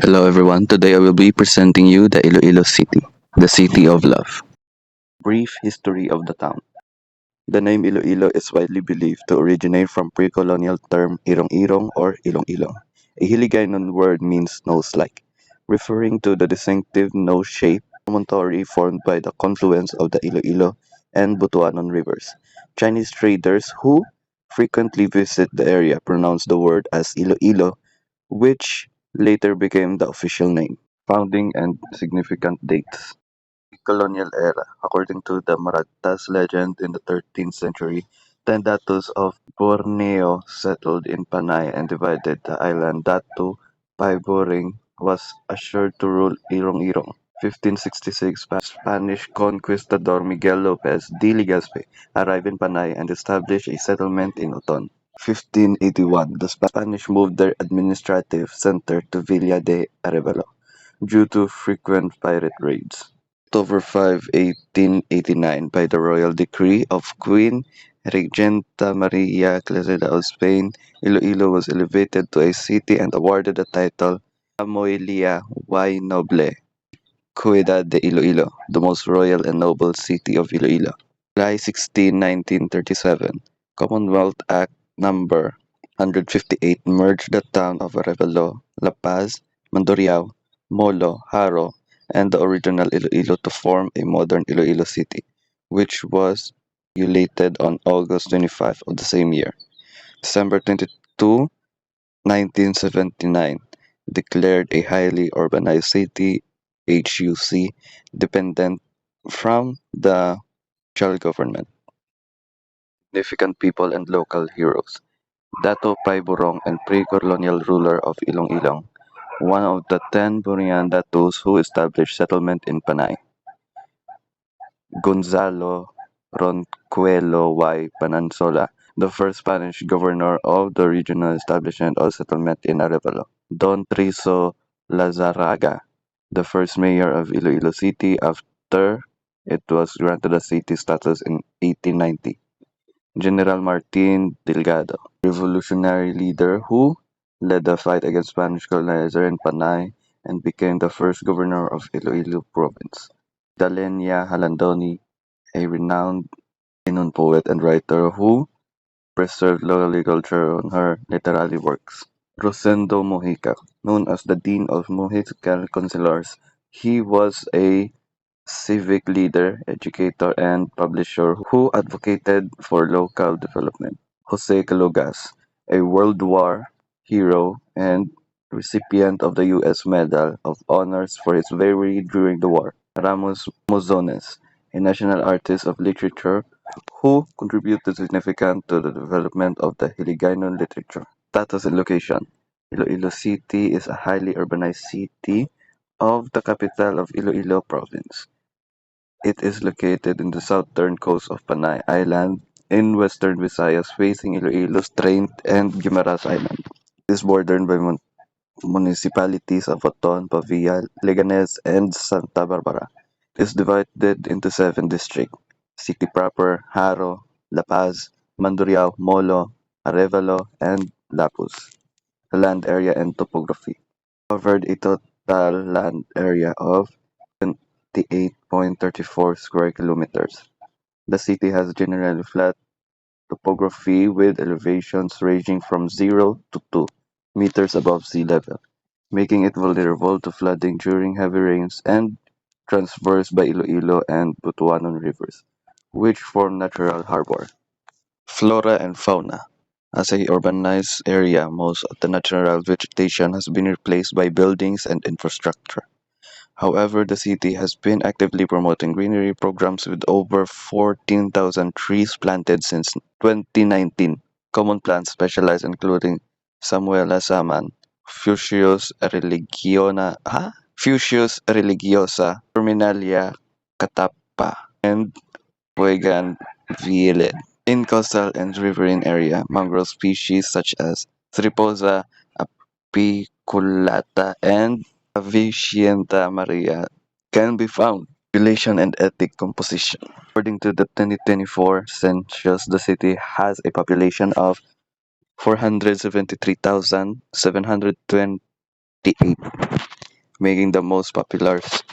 Hello everyone, today I will be presenting you the Iloilo City, the City of Love. Brief history of the town. The name Iloilo is widely believed to originate from pre-colonial term Irong-Irong or Ilong-Ilong. A Hiligaynon word means nose-like, referring to the distinctive nose shape promontory formed by the confluence of the Iloilo and Butuanon rivers. Chinese traders who frequently visit the area pronounce the word as Iloilo, which later became the official name. Founding and significant dates. Colonial era. According to the Maratas legend in the 13th century, ten datus of Borneo settled in Panay and divided the island. Datu Paiboring was assured to rule Irong-Irong. 1566, Spanish conquistador Miguel Lopez de Legazpi arrived in Panay and established a settlement in Oton. 1581, the Spanish moved their administrative center to Villa de Arevalo due to frequent pirate raids. October 5, 1889, by the royal decree of Queen Regenta Maria Clemente of Spain, Iloilo was elevated to a city and awarded the title Amoelia y Noble, Ciudad de Iloilo, the most royal and noble city of Iloilo. July 16, 1937, Commonwealth Act Number 158 merged the town of Arevalo, La Paz, Mandurriao, Molo, Haro, and the original Iloilo to form a modern Iloilo City, which was inaugurated on August 25 of the same year. December 22, 1979, declared a highly urbanized city (HUC) dependent from the provincial government. Significant people and local heroes. Dato Paiburong and pre-colonial ruler of Ilong-Ilong, one of the 10 Burian datos who established settlement in Panay. Gonzalo Ronquillo y Panansola, the first Spanish governor of the regional establishment of settlement in Arevalo. Don Triso Lazaraga, the first mayor of Iloilo City after it was granted a city status in 1890. General Martin Delgado, revolutionary leader who led the fight against Spanish colonizer in Panay and became the first governor of Iloilo Province. Dalenia Halandoni, a renowned Inon poet and writer who preserved local culture on her literary works. Rosendo Mojica, known as the Dean of Mojican Councilors, he was a civic leader, educator, and publisher who advocated for local development. Jose Calogas, a World War hero and recipient of the U.S. Medal of Honors for his bravery during the war. Ramos Mozones, a national artist of literature who contributed significantly to the development of the Hiligaynon literature. Status and location. Iloilo City is a highly urbanized city of the capital of Iloilo Province. It is located in the southern coast of Panay Island in western Visayas facing Iloilo Strait and Guimaras Island. It is bordered by municipalities of Oton, Pavia, Leganes, and Santa Barbara. It is divided into 7 districts: City proper, Haro, La Paz, Mandurriao, Molo, Arevalo, and Lapuz. Land area and topography. Covered a total land area of 28.34 square kilometers. The city has generally flat topography with elevations ranging from 0 to 2 meters above sea level, making it vulnerable to flooding during heavy rains and traversed by Iloilo and Butuanon rivers, which form natural harbor. Flora and fauna. As a urbanized area, most of the natural vegetation has been replaced by buildings and infrastructure. However, the city has been actively promoting greenery programs with over 14,000 trees planted since 2019. Common plants specialized including Samuela saman, Fuchsius religiosa, Terminalia catappa, and Bougainvillea. In coastal and riverine area, mangrove species such as Thriposa apiculata and Avicienta maria can be found. Population and ethnic composition. According to the 2024 census, the city has a population of 473,728, making the most populous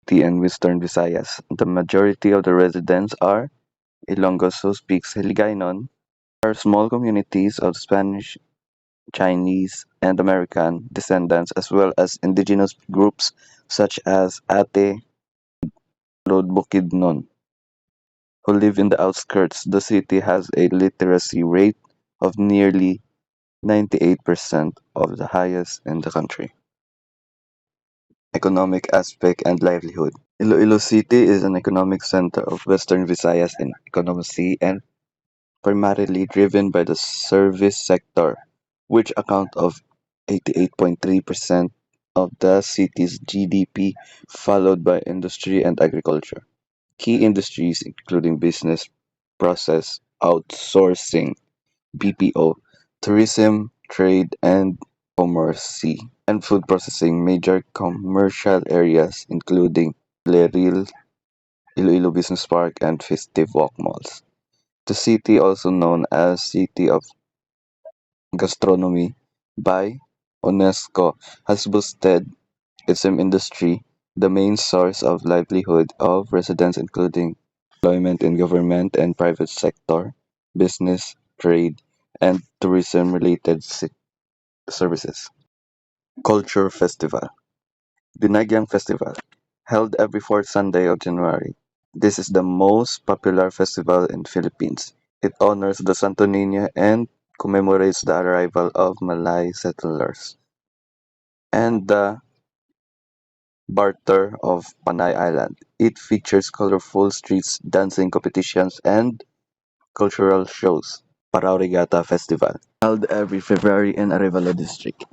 city in Western Visayas. The majority of the residents are Ilonggos who speaks Hiligaynon. There are small communities of Spanish, Chinese, and American descendants as well as indigenous groups such as Ate Lod Bukidnon who live in the outskirts. The city has a literacy rate of nearly 98% of the highest in the country. Economic aspect and livelihood. Iloilo City is an economic center of Western Visayas and economy and primarily driven by the service sector, which account of 88.3% of the city's GDP, followed by industry and agriculture. Key industries including business process outsourcing (BPO), tourism, trade and commerce, and food processing. Major commercial areas including Leril, Iloilo Business Park, and Festive Walk malls. The city, also known as City of Gastronomy by UNESCO, has boosted its industry, the main source of livelihood of residents including employment in government and private sector, business, trade, and tourism-related services. Culture Festival. Dinagyang Festival, held every fourth Sunday of January. This is the most popular festival in Philippines. It honors the Santo Niño and commemorates the arrival of Malay settlers and the barter of Panay Island. It features colorful streets, dancing competitions, and cultural shows. Parao Regatta Festival, held every February in Arevalo District.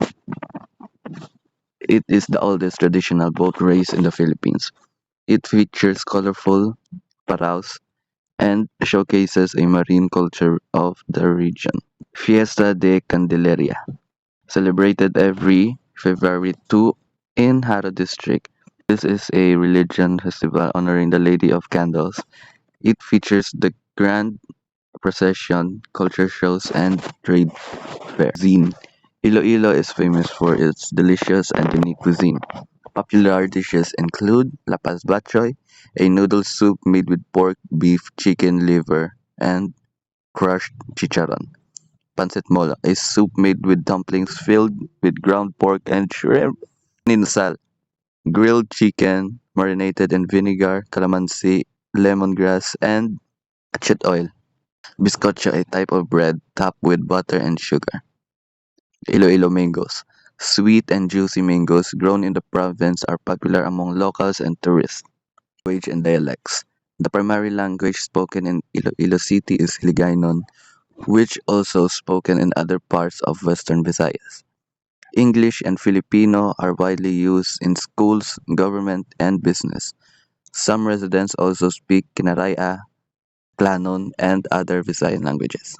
It is the oldest traditional boat race in the Philippines. It features colorful paraos and showcases a marine culture of the region. Fiesta de Candelaria, celebrated every February 2 in Haro District. This is a religion festival honoring the Lady of Candles. It features the grand procession, culture shows, and trade fair. Cuisine. Iloilo is famous for its delicious and unique cuisine. Popular dishes include lapas batchoy, a noodle soup made with pork, beef, chicken liver, and crushed chicharron. Pancit mola, a soup made with dumplings filled with ground pork and shrimp. Ninusal, grilled chicken marinated in vinegar, calamansi, lemongrass, and achet oil. Bizcocho, a type of bread topped with butter and sugar. Iloilo mangoes. Sweet and juicy mangoes grown in the province are popular among locals and tourists. Language and dialects. The primary language spoken in Iloilo City is Hiligaynon, which also spoken in other parts of Western Visayas. English and Filipino are widely used in schools, government, and business. Some residents also speak Kinaraya, Klanon, and other Visayan languages.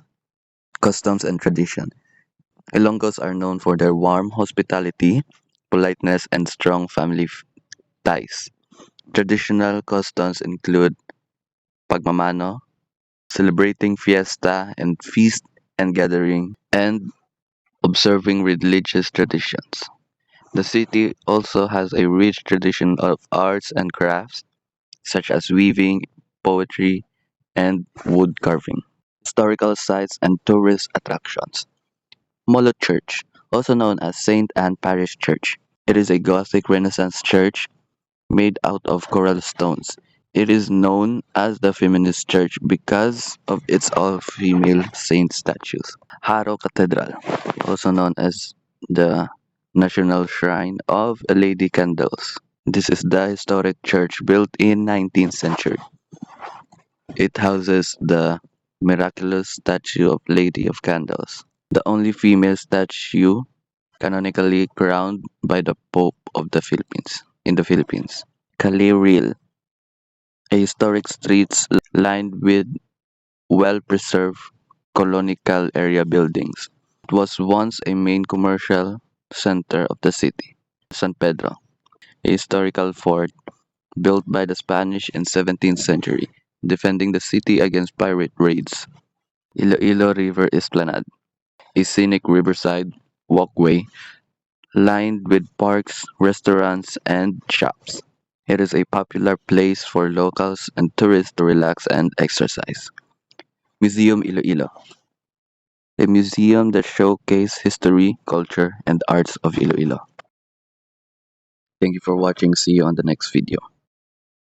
Customs and tradition. Ilonggos are known for their warm hospitality, politeness, and strong family ties. Traditional customs include pagmamano, celebrating fiesta and feast and gathering, and observing religious traditions. The city also has a rich tradition of arts and crafts, such as weaving, poetry, and wood carving. Historical sites and tourist attractions. Molo Church, also known as Saint Anne Parish Church. It is a Gothic Renaissance church made out of coral stones. It is known as the Feminist Church because of its all-female saint statues. Haro Cathedral, also known as the National Shrine of Lady Candles. This is the historic church built in 19th century. It houses the miraculous statue of Lady of Candles, the only female statue canonically crowned by the Pope of the Philippines in the Philippines. Caliril, a historic streets lined with well-preserved colonial era buildings. It was once a main commercial center of the city. San Pedro, a historical fort built by the Spanish in 17th century, defending the city against pirate raids. Iloilo River Esplanade, a scenic riverside walkway lined with parks, restaurants, and shops. It is a popular place for locals and tourists to relax and exercise. Museum Iloilo, a museum that showcases history, culture, and arts of Iloilo. Thank you for watching. See you on the next video.